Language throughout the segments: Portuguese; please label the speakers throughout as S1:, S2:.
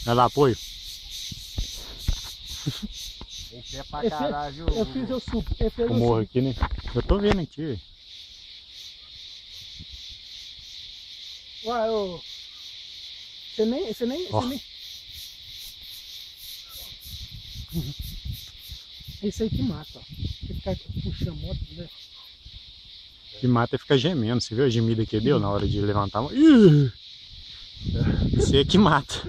S1: Vai lá, apoio.
S2: Tem pra caralho,
S3: eu fiz o suco.
S1: O morro aqui, né? Eu tô vendo aqui.
S3: Uai, você nem... Esse aí que mata, ó. Você ficar puxando a moto, né?
S1: Que mata e fica gemendo. Você viu a gemida que deu na hora de levantar? Ih! Isso aí é que mata.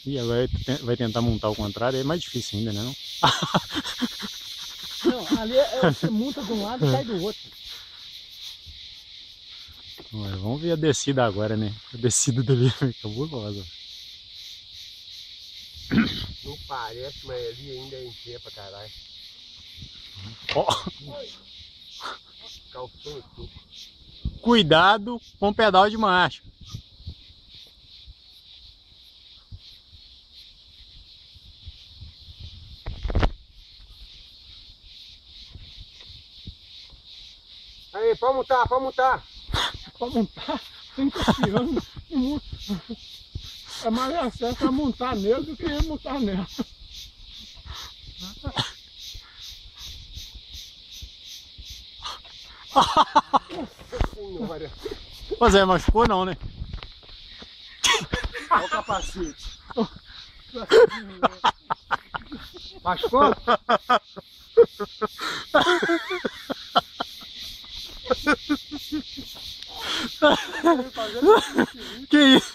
S1: E agora vai tentar montar o contrário, é mais difícil ainda, né?
S3: Não, ali você monta de um lado e cai do outro.
S1: Vamos ver a descida agora, né? A descida dali é cabulosa.
S2: Não parece, mas ali ainda é em pé pra caralho. Calção e tudo.
S1: Cuidado com o pedal de marcha.
S2: Aí, pode montar, pode montar.
S3: Pode montar, tem que esse ano. É mais acesso a montar nele do que montar nela.
S1: Ô Zé, machucou não, né?
S2: Olha o capacete. Machucou?
S1: Que isso?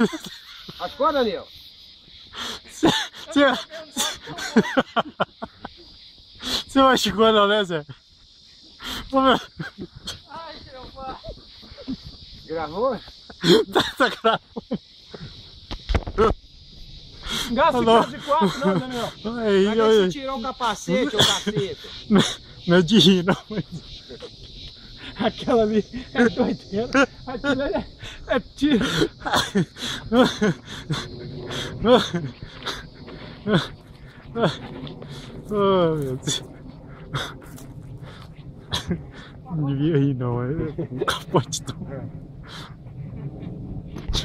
S2: Machucou, Daniel?
S1: Você machucou não, né, Zé?
S3: Ai, meu pai.
S2: Gravou?
S1: Tá gravando.
S3: Gasta de 4 não, Daniel.
S1: Aí,
S2: Pra que você tirou o capacete, ô caceta?
S1: não é de rir, não.
S3: Aquela ali é doideira. Aquilo ali é tiro.
S1: Oh, meu Deus. Não devia rir, não. É um capote do...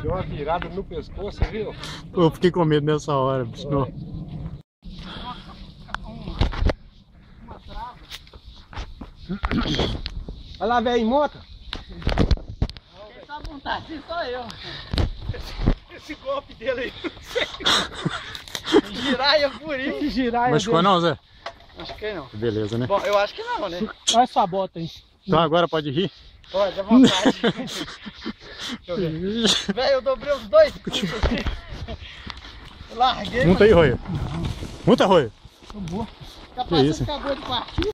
S2: Deu uma virada no pescoço, viu?
S1: Eu fiquei com medo nessa hora, bicho. Não.
S3: Uma trava.
S2: Vai lá, velho, em moto.
S3: Quem sabe montar assim sou eu. Esse golpe dele aí. Giraia por isso. Giraia.
S1: Machucou não, Zé?
S3: Acho que não.
S1: Beleza, né?
S3: Bom, eu acho que não, né? Olha essa bota aí.
S1: Então agora pode rir?
S3: Pode, à vontade. Deixa eu ver. Velho, eu dobrei os dois pulsos aqui. Larguei.
S1: Monta aí, Roia. Monta, Roia.
S3: Boa. Capaz
S1: isso?
S3: acabou de partir.